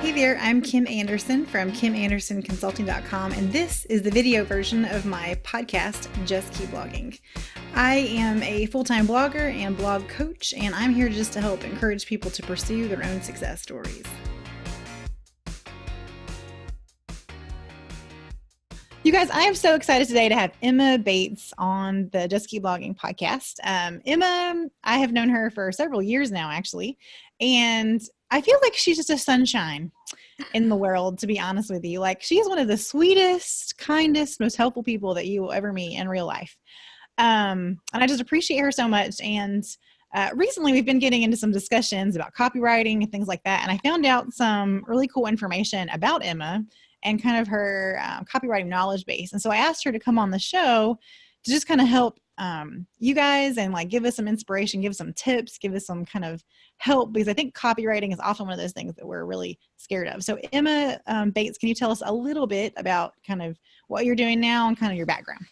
Hey there, I'm Kim Anderson from KimAndersonConsulting.com, and this is the video version of my podcast, Just Keep Blogging. I am a full-time blogger and blog coach, and I'm here just to help encourage people to pursue their own success stories. You guys, I am so excited today to have Emma Bates on the Just Keep Blogging podcast. Emma, I have known her for several years now, actually, and I feel like she's just a sunshine in the world, to be honest with you. Like, she is one of the sweetest, kindest, most helpful people that you will ever meet in real life. And I just appreciate her so much. And recently we've been getting into some discussions about copywriting and things like that. And I found out some really cool information about Emma and kind of her copywriting knowledge base. And so I asked her to come on the show to just kind of help you guys and like give us some inspiration, give us some tips, give us some kind of help, because I think copywriting is often one of those things that we're really scared of. So Emma Bates, can you tell us a little bit about kind of what you're doing now and kind of your background?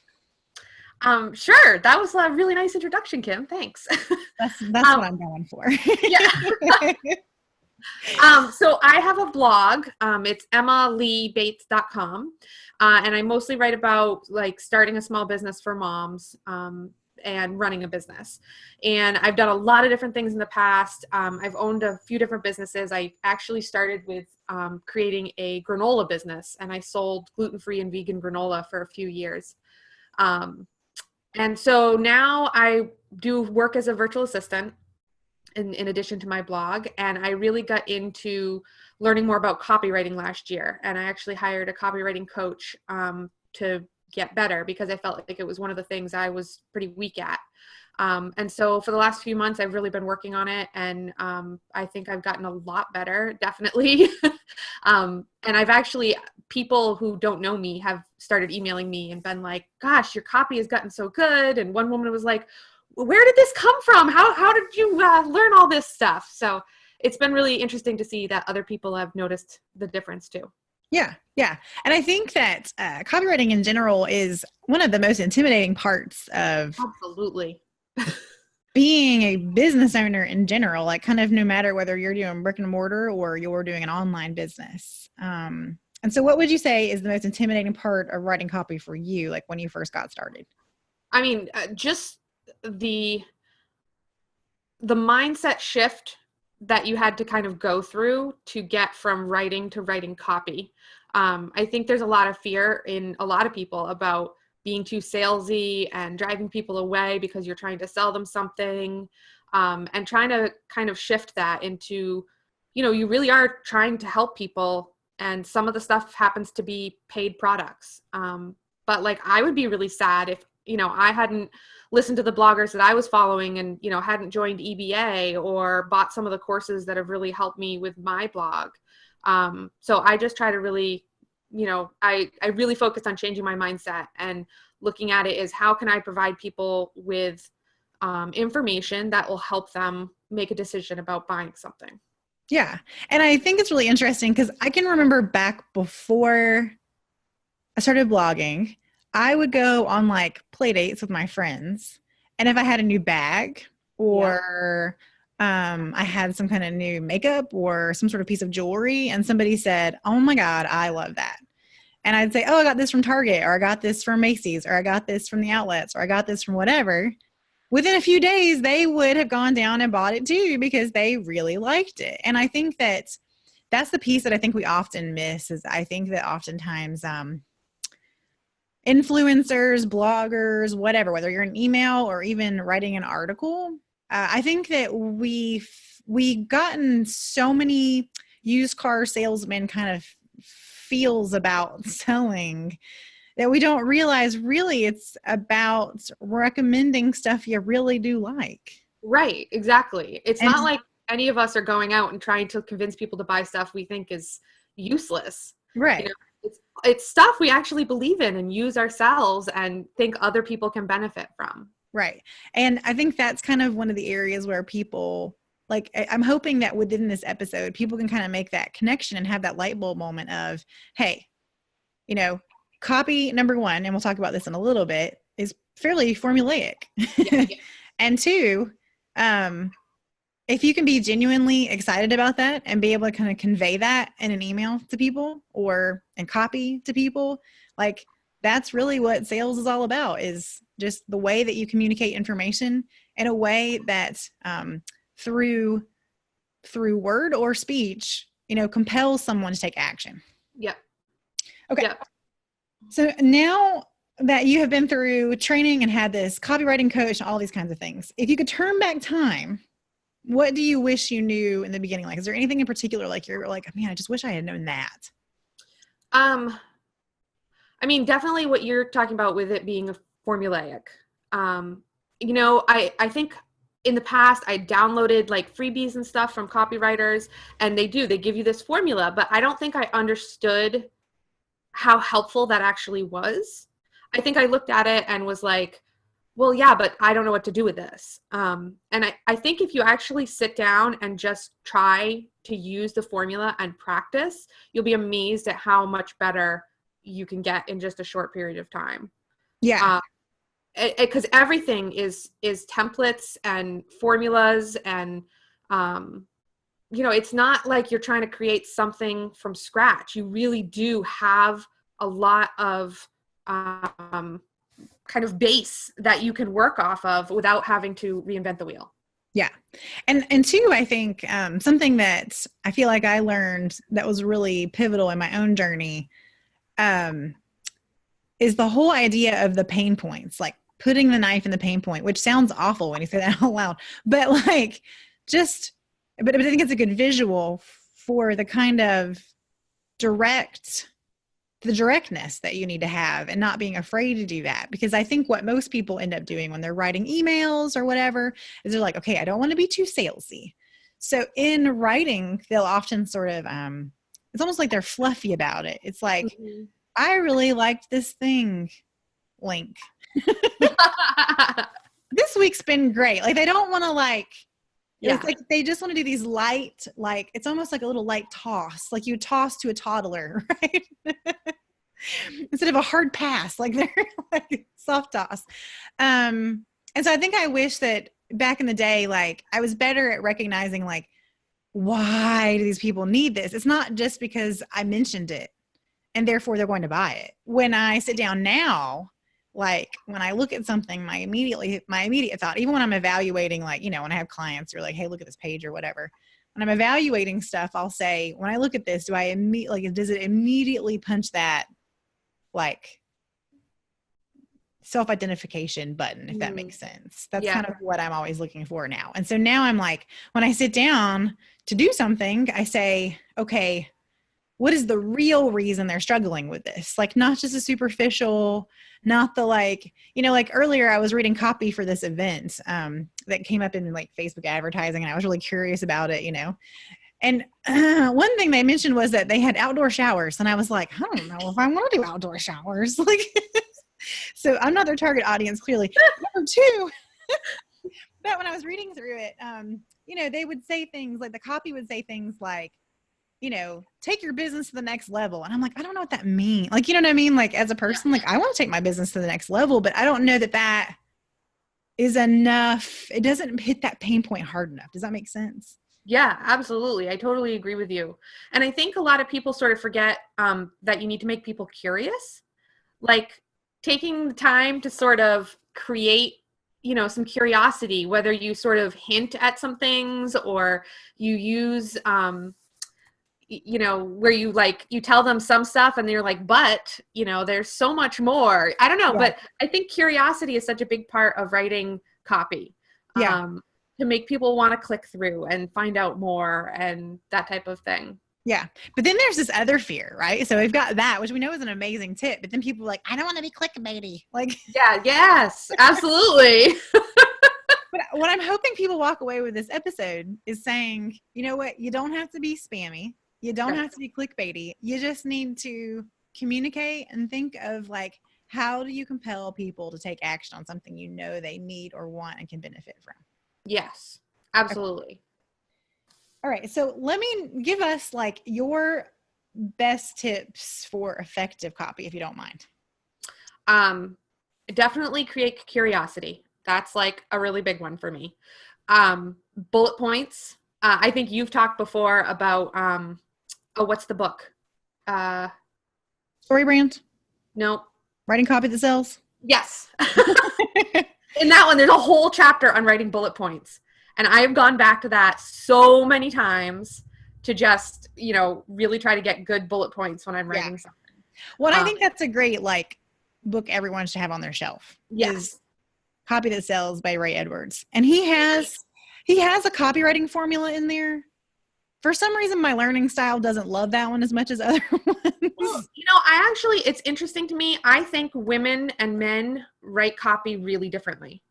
Sure. That was a really nice introduction, Kim. Thanks. That's what I'm going for. Yeah. So I have a blog. It's emmaleebates.com. And I mostly write about like starting a small business for moms, and running a business. And I've done a lot of different things in the past. I've owned a few different businesses. I actually started with creating a granola business, and I sold gluten-free and vegan granola for a few years. And so now I do work as a virtual assistant in addition to my blog. And I really got into learning more about copywriting last year. And I actually hired a copywriting coach to get better, because I felt like it was one of the things I was pretty weak at. And so for the last few months, I've really been working on it. And I think I've gotten a lot better, definitely. And I've actually, people who don't know me have started emailing me and been like, gosh, your copy has gotten so good. And one woman was like, where did this come from? How did you learn all this stuff? So it's been really interesting to see that other people have noticed the difference too. Yeah. Yeah. And I think that copywriting in general is one of the most intimidating parts of Absolutely being a business owner in general, like kind of no matter whether you're doing brick and mortar or you're doing an online business. And so what would you say is the most intimidating part of writing copy for you, like when you first got started? I mean, just the mindset shift that you had to kind of go through to get from writing to writing copy. I think there's a lot of fear in a lot of people about being too salesy and driving people away because you're trying to sell them something, and trying to kind of shift that into, you really are trying to help people. And some of the stuff happens to be paid products. But like, I would be really sad if, I hadn't listened to the bloggers that I was following and, hadn't joined EBA or bought some of the courses that have really helped me with my blog. So I just try to really, I really focused on changing my mindset and looking at it as how can I provide people with information that will help them make a decision about buying something. Yeah. And I think it's really interesting because I can remember back before I started blogging, I would go on like play dates with my friends. And if I had a new bag or I had some kind of new makeup or some sort of piece of jewelry and somebody said, oh my God, I love that. And I'd say, oh, I got this from Target, or I got this from Macy's, or I got this from the outlets, or I got this from whatever. Within a few days, they would have gone down and bought it too because they really liked it. And I think that that's the piece that I think we often miss is I think that oftentimes influencers, bloggers, whatever, whether you're an email or even writing an article, I think that we've gotten so many used car salesman kind of feels about selling that we don't realize really it's about recommending stuff you really do like. Right, exactly. It's not like any of us are going out and trying to convince people to buy stuff we think is useless. Right. It's stuff we actually believe in and use ourselves and think other people can benefit from. Right. And I think that's kind of one of the areas where people, like, I'm hoping that within this episode, people can kind of make that connection and have that light bulb moment of, hey, copy number one, and we'll talk about this in a little bit, is fairly formulaic. Yeah. And two, if you can be genuinely excited about that and be able to kind of convey that in an email to people or in copy to people, like that's really what sales is all about, is just the way that you communicate information in a way that through word or speech, compels someone to take action. Yep. Okay. Yep. So now that you have been through training and had this copywriting coach, all these kinds of things, if you could turn back time, what do you wish you knew in the beginning? Like, is there anything in particular, like you're like, man, I just wish I had known that? I mean, definitely what you're talking about with it being a formulaic. I think in the past I downloaded like freebies and stuff from copywriters, and they give you this formula, but I don't think I understood how helpful that actually was. I think I looked at it and was like, well, yeah, but I don't know what to do with this. And I think if you actually sit down and just try to use the formula and practice, you'll be amazed at how much better you can get in just a short period of time. Yeah. Because everything is templates and formulas, and it's not like you're trying to create something from scratch. You really do have a lot of kind of base that you can work off of without having to reinvent the wheel. Yeah. And two, I think something that I feel like I learned that was really pivotal in my own journey is the whole idea of the pain points, like putting the knife in the pain point, which sounds awful when you say that out loud, but like but I think it's a good visual for the kind of directness that you need to have, and not being afraid to do that. Because I think what most people end up doing when they're writing emails or whatever is they're like, okay, I don't want to be too salesy. So in writing, they'll often sort of, it's almost like they're fluffy about it. It's like, mm-hmm. I really liked this thing, link. This week's been great. Like they don't want to it's like they just want to do these light, like it's almost like a little light toss, like you toss to a toddler, right? Instead of a hard pass, like they're like soft toss. And so I think I wish that back in the day, like I was better at recognizing like, why do these people need this? It's not just because I mentioned it and therefore they're going to buy it. When I sit down now, like when I look at something, my immediate thought, even when I'm evaluating, like, when I have clients who are like, hey, look at this page or whatever, when I'm evaluating stuff, I'll say, when I look at this, does it immediately punch that like self-identification button, if that makes sense? That's kind of what I'm always looking for now. And so now I'm like, when I sit down to do something, I say, okay, what is the real reason they're struggling with this? Like not just a superficial, not the like earlier I was reading copy for this event that came up in like Facebook advertising, and I was really curious about it, And one thing they mentioned was that they had outdoor showers, and I was like, I don't know if I want to do outdoor showers. Like, so I'm not their target audience, clearly. Number two, but when I was reading through it, they would say things like, the copy would say things like, take your business to the next level. And I'm like, I don't know what that means. Like, you know what I mean? Like as a person, like I want to take my business to the next level, but I don't know that that is enough. It doesn't hit that pain point hard enough. Does that make sense? Yeah, absolutely. I totally agree with you. And I think a lot of people sort of forget that you need to make people curious, like taking the time to sort of create some curiosity, whether you sort of hint at some things or you use where you tell them some stuff and they're like, but there's so much more. I don't know, but I think curiosity is such a big part of writing copy. To make people want to click through and find out more and that type of thing. Yeah. But then there's this other fear, right? So we've got that, which we know is an amazing tip, but then people are like, I don't want to be clickbaity. Like, yes, absolutely. But what I'm hoping people walk away with this episode is saying, you know what? You don't have to be spammy. You don't have to be clickbaity. You just need to communicate and think of like, how do you compel people to take action on something they need or want and can benefit from? Yes, absolutely. Okay. All right. So let me give us like your best tips for effective copy, if you don't mind. Definitely create curiosity. That's like a really big one for me. bullet points. I think you've talked before about, what's the book? Story brand? No. Writing copy that sells? Yes. In that one, there's a whole chapter on writing bullet points. And I have gone back to that so many times to just, really try to get good bullet points when I'm writing something. Well, I think that's a great, book everyone should have on their shelf. Yes. Is Copy That Sells by Ray Edwards. And he has a copywriting formula in there. For some reason, my learning style doesn't love that one as much as other ones. Well, it's interesting to me. I think women and men write copy really differently.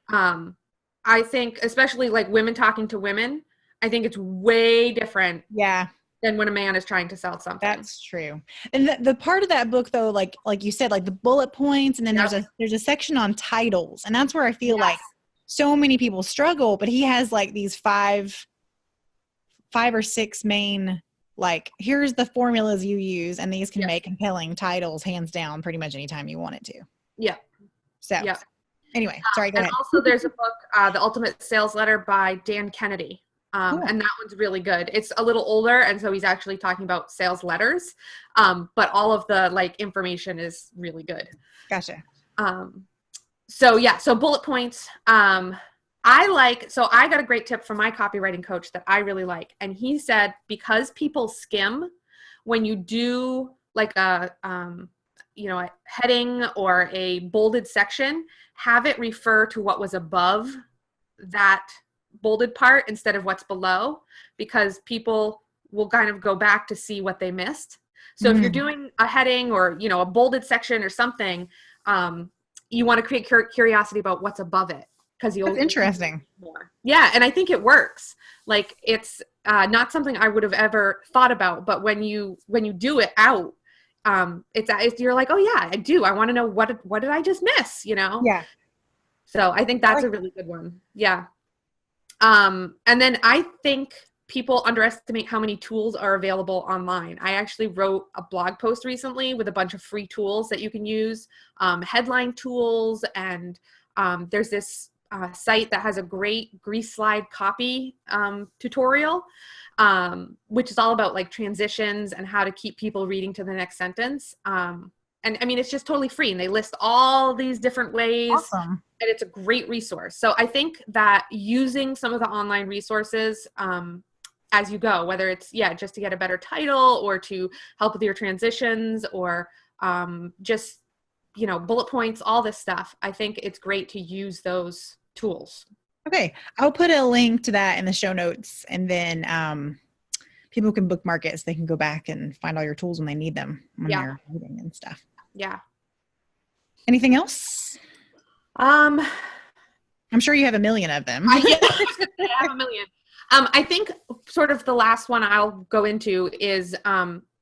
I think, especially women talking to women, I think it's way different. Yeah. Than when a man is trying to sell something. That's true. And the part of that book, though, like you said, the bullet points, and then there's a section on titles, and that's where I feel like so many people struggle. But he has these five or six main, here's the formulas you use, and these can make compelling titles, hands down, pretty much anytime you want it to. Yeah. So anyway, sorry, go ahead. Also, there's a book, The Ultimate Sales Letter by Dan Kennedy. Cool. And that one's really good. It's a little older, and so he's actually talking about sales letters. But all of the information is really good. Gotcha. So bullet points. I got a great tip from my copywriting coach that I really like. And he said, because people skim, when you do a heading or a bolded section, have it refer to what was above that bolded part instead of what's below, because people will kind of go back to see what they missed. So if you're doing a heading or, a bolded section or something, you want to create curiosity about what's above it. That's interesting. More. Yeah. And I think it works. It's not something I would have ever thought about, but when you do it out, you're like, oh yeah, I do. I want to know what did I just miss, Yeah. So I think that's a really good one. Yeah. And then I think people underestimate how many tools are available online. I actually wrote a blog post recently with a bunch of free tools that you can use, headline tools, and there's this site that has a great grease slide copy tutorial, which is all about transitions and how to keep people reading to the next sentence. And I mean, it's just totally free, and they list all these different ways. Awesome. And it's a great resource. So I think that using some of the online resources as you go, whether it's, just to get a better title or to help with your transitions or just, bullet points, all this stuff, I think it's great to use those tools. Okay. I'll put a link to that in the show notes, and then people can bookmark it so they can go back and find all your tools when they need them when they're reading and stuff. Yeah. Anything else? I'm sure you have a million of them. I have a million. I think sort of the last one I'll go into is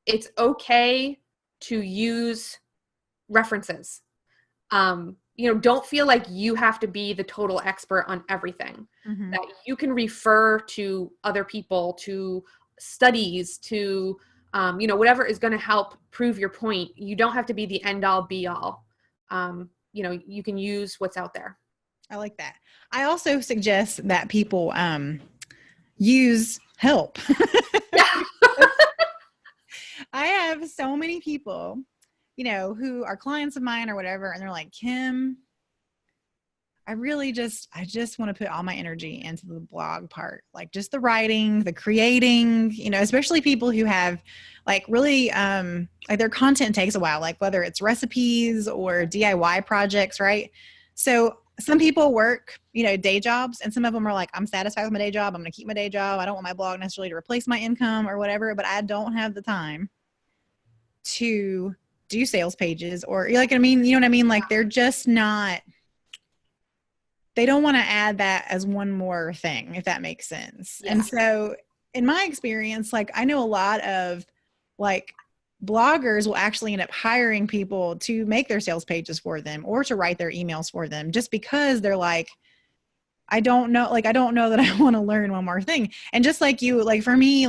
it's okay to use references. Don't feel like you have to be the total expert on everything. Mm-hmm. That you can refer to other people, to studies, to whatever is going to help prove your point. You don't have to be the end all be all. You can use what's out there. I like that. I also suggest that people use help. I have so many people, who are clients of mine or whatever, and they're like, Kim, I just want to put all my energy into the blog part, just the writing, the creating, especially people who have really, their content takes a while, whether it's recipes or DIY projects, right? So some people work, day jobs, and some of them are like, I'm satisfied with my day job. I'm going to keep my day job. I don't want my blog necessarily to replace my income or whatever, but I don't have the time to do sales pages or you know what I mean? They're just not, they don't want to add that as one more thing, if that makes sense. Yeah. And so in my experience, I know a lot of bloggers will actually end up hiring people to make their sales pages for them or to write their emails for them, just because they're like, I don't know that I want to learn one more thing. And just like you, for me,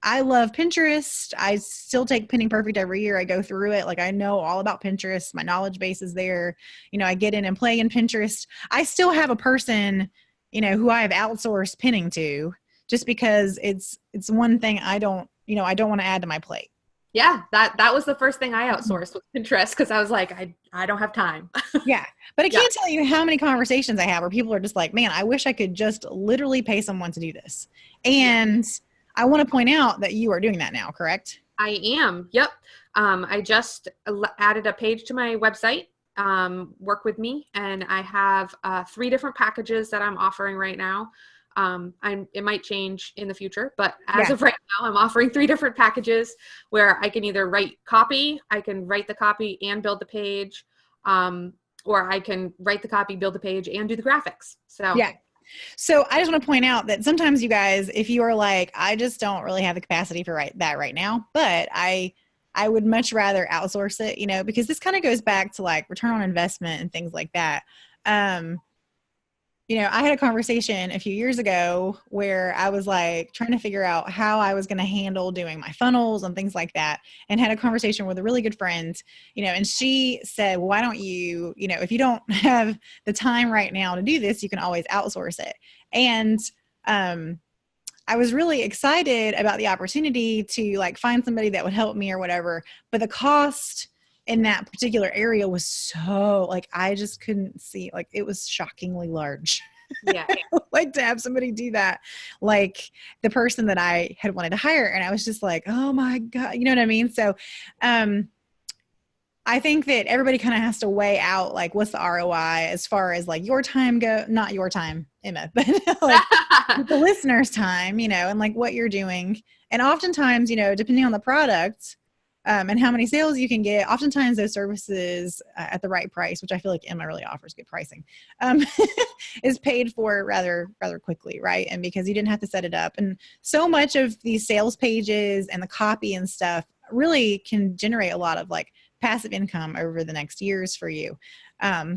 I love Pinterest. I still take Pinning Perfect every year. I go through it. I know all about Pinterest. My knowledge base is there. I get in and play in Pinterest. I still have a person who I have outsourced pinning to, just because it's one thing I don't want to add to my plate. Yeah, that was the first thing I outsourced, was Pinterest, because I was like, I don't have time. Yeah. But I can't tell you how many conversations I have where people are just like, man, I wish I could just literally pay someone to do this. And I want to point out that you are doing that now, correct? I am. Yep. I just added a page to my website, Work With Me, and I have 3 different packages that I'm offering right now. It might change in the future, but as of right now, I'm offering 3 different packages where I can either write copy, I can write the copy and build the page, or I can write the copy, build the page, and do the graphics. So I just want to point out that sometimes you guys, if you are like, I just don't really have the capacity for that right now, but I would much rather outsource it, because this kind of goes back to like return on investment and things like that. I had a conversation a few years ago where I was like trying to figure out how I was going to handle doing my funnels and things like that, and had a conversation with a really good friend, and she said, well, why don't you, if you don't have the time right now to do this, you can always outsource it. And I was really excited about the opportunity to like find somebody that would help me or whatever, but the cost in that particular area was so like, I just couldn't see, like, it was shockingly large. Yeah. Like to have somebody do that, like the person that I had wanted to hire. And I was just like, oh my God, you know what I mean? So, I think that everybody kind of has to weigh out like what's the ROI as far as like your time not your time, Emma, but like the listener's time, and like what you're doing. And oftentimes, depending on the product, and how many sales you can get, oftentimes those services at the right price, which I feel like Emma really offers good pricing, is paid for rather quickly, right? And because you didn't have to set it up. And so much of these sales pages and the copy and stuff really can generate a lot of like passive income over the next years for you.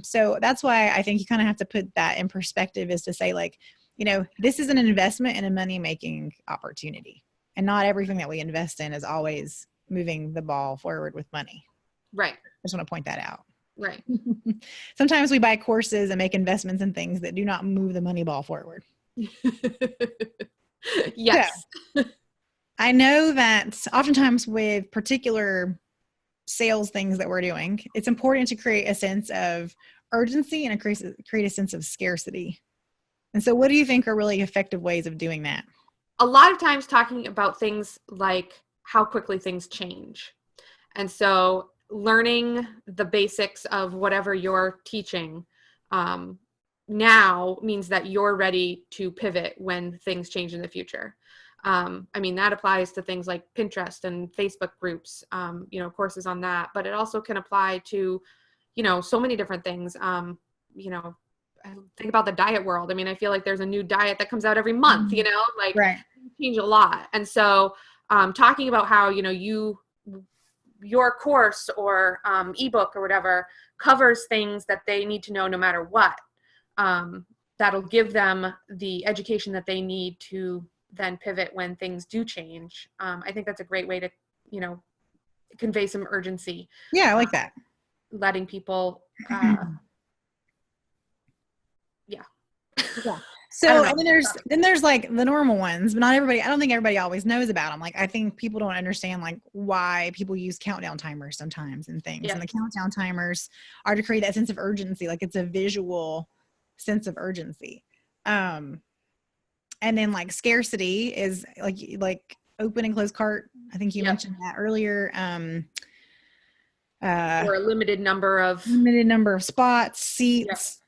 So that's why I think you kind of have to put that in perspective, is to say like, this is an investment and a money-making opportunity. And not everything that we invest in is always moving the ball forward with money. Right. I just want to point that out. Right. Sometimes we buy courses and make investments in things that do not move the money ball forward. Yes. So, I know that oftentimes with particular sales things that we're doing, it's important to create a sense of urgency and create a sense of scarcity. And so what do you think are really effective ways of doing that? A lot of times talking about things like how quickly things change. And so learning the basics of whatever you're teaching now means that you're ready to pivot when things change in the future. That applies to things like Pinterest and Facebook groups, courses on that, but it also can apply to, so many different things. Think about the diet world. I feel like there's a new diet that comes out every month, Right. Change a lot. And so talking about how, your course or ebook or whatever covers things that they need to know no matter what, that'll give them the education that they need to then pivot when things do change. I think that's a great way to, convey some urgency. Yeah, I like that. Letting people, yeah. So and then there's like the normal ones, but I don't think everybody always knows about them. Like I think people don't understand like why people use countdown timers sometimes and things. Yeah. And the countdown timers are to create that sense of urgency. Like it's a visual sense of urgency. And then like scarcity is like open and close cart. I think you mentioned that earlier. Or a limited number of spots, seats.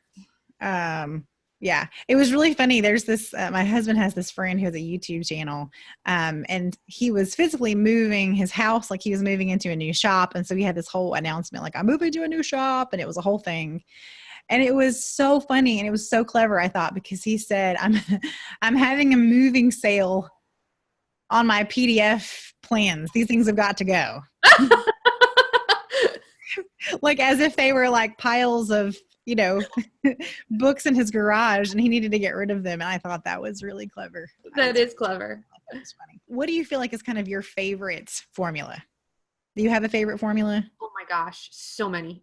Yeah, it was really funny. There's this, my husband has this friend who has a YouTube channel, and he was physically moving his house. Like he was moving into a new shop. And so he had this whole announcement, like I'm moving to a new shop. And it was a whole thing. And it was so funny. And it was so clever, I thought, because he said, I'm having a moving sale on my PDF plans. These things have got to go. Like as if they were like piles of, books in his garage and he needed to get rid of them. And I thought that was really clever. That is clever. That was funny. What do you feel like is kind of your favorite formula? Do you have a favorite formula? Oh my gosh, so many.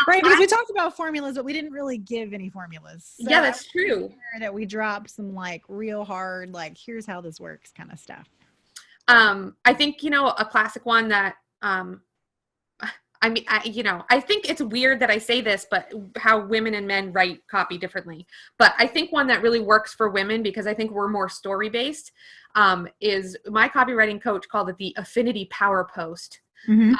Right, because we talked about formulas, but we didn't really give any formulas. So yeah, that's true. That we dropped some like real hard, like here's how this works kind of stuff. I think, a classic one that, I think it's weird that I say this, but how women and men write copy differently. But I think one that really works for women, because I think we're more story-based, is my copywriting coach called it the Affinity Power Post. Mm-hmm.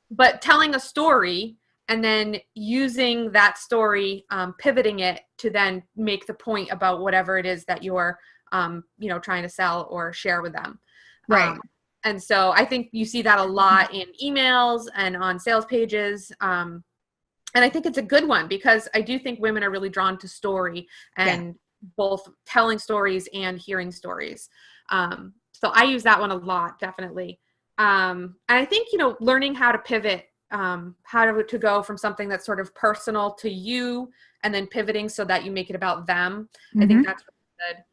But telling a story and then using that story, pivoting it to then make the point about whatever it is that you're, trying to sell or share with them. Right. And so I think you see that a lot in emails and on sales pages. And I think it's a good one because I do think women are really drawn to story and both telling stories and hearing stories. So I use that one a lot, definitely. And I think, learning how to pivot, how to go from something that's sort of personal to you and then pivoting so that you make it about them. Mm-hmm. I think that's really good.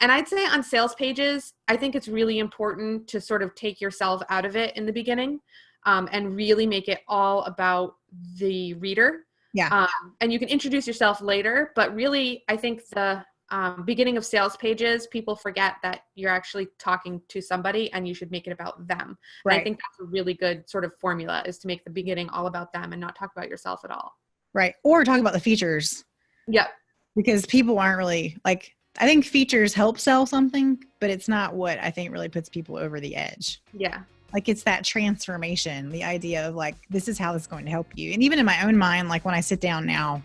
And I'd say on sales pages, I think it's really important to sort of take yourself out of it in the beginning, and really make it all about the reader. Yeah. And you can introduce yourself later, but really, I think the beginning of sales pages, people forget that you're actually talking to somebody and you should make it about them. Right. And I think that's a really good sort of formula, is to make the beginning all about them and not talk about yourself at all. Right. Or talk about the features. Yep. Because people aren't really like, I think features help sell something, but it's not what I think really puts people over the edge. Yeah. Like it's that transformation, the idea of like, this is how this is going to help you. And even in my own mind, like when I sit down now,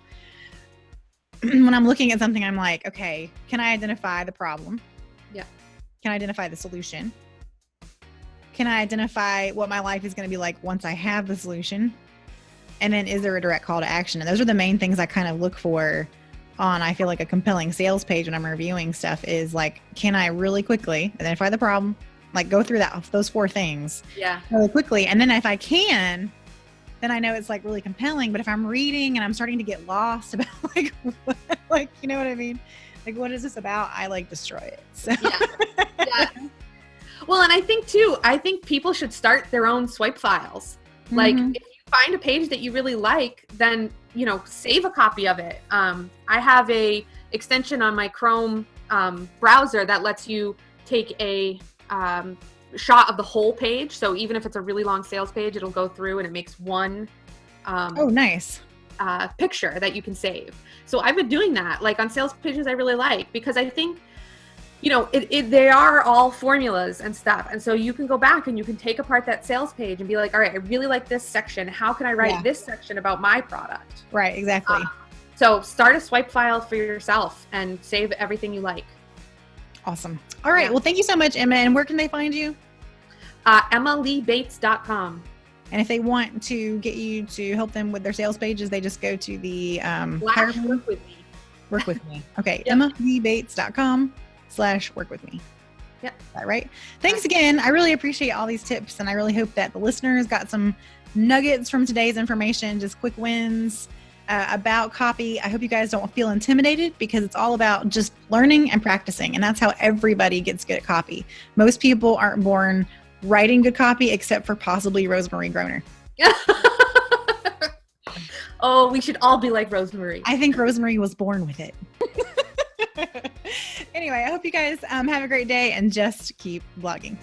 when I'm looking at something, I'm like, okay, can I identify the problem? Yeah. Can I identify the solution? Can I identify what my life is going to be like once I have the solution? And then is there a direct call to action? And those are the main things I kind of look for on, I feel like, a compelling sales page when I'm reviewing stuff, is like, can I really quickly identify the problem? Like go through those 4 things really quickly. And then if I can, then I know it's like really compelling. But if I'm reading and I'm starting to get lost about like, like, you know what I mean? Like, what is this about? I like destroy it. So. Yeah. Well, and I think people should start their own swipe files. Like if you find a page that you really like, then, save a copy of it. I have a extension on my Chrome browser that lets you take a shot of the whole page. So even if it's a really long sales page, it'll go through and it makes one nice picture that you can save. So I've been doing that, like on sales pages I really like, because I think, they are all formulas and stuff. And so you can go back and you can take apart that sales page and be like, all right, I really like this section. How can I write this section about my product? Right, exactly. So start a swipe file for yourself and save everything you like. Awesome. All right. Yeah. Well, thank you so much, Emma. And where can they find you? EmmaLeeBates.com. And if they want to get you to help them with their sales pages, they just go to the work with me. Work with me. Okay. Yep. EmmaLeeBates.com/work with me. Yep. Is that right? Thanks again. I really appreciate all these tips, and I really hope that the listeners got some nuggets from today's information, just quick wins about copy. I hope you guys don't feel intimidated, because it's all about just learning and practicing. And that's how everybody gets good at copy. Most people aren't born writing good copy, except for possibly Rosemary Groner. Oh, we should all be like Rosemary. I think Rosemary was born with it. Anyway, I hope you guys have a great day and just keep blogging.